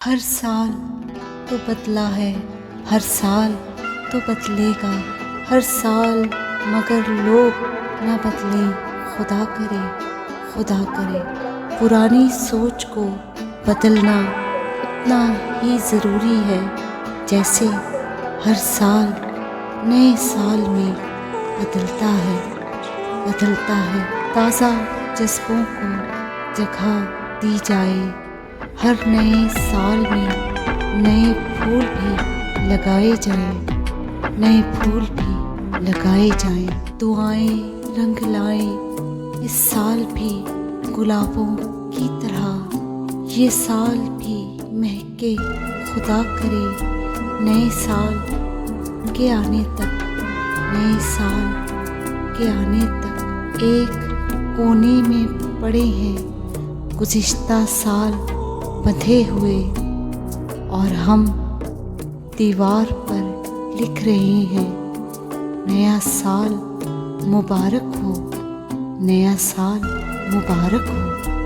हर साल तो बदला है, हर साल तो बदलेगा, हर साल मगर लोग ना बदलें। खुदा करे, खुदा करे। पुरानी सोच को बदलना उतना ही ज़रूरी है जैसे हर साल नए साल में बदलता है, बदलता है। ताज़ा जज्बों को जगह दी जाए, हर नए साल में नए फूल भी लगाए जाएं, नए फूल भी लगाए जाएं। दुआएं रंग लाएं इस साल भी गुलाबों की तरह, ये साल भी महके। खुदा करे नए साल के आने तक, नए साल के आने तक। एक कोने में पड़े हैं गुज़िश्ता साल बंधे हुए, और हम दीवार पर लिख रहे हैं नया साल मुबारक हो, नया साल मुबारक हो।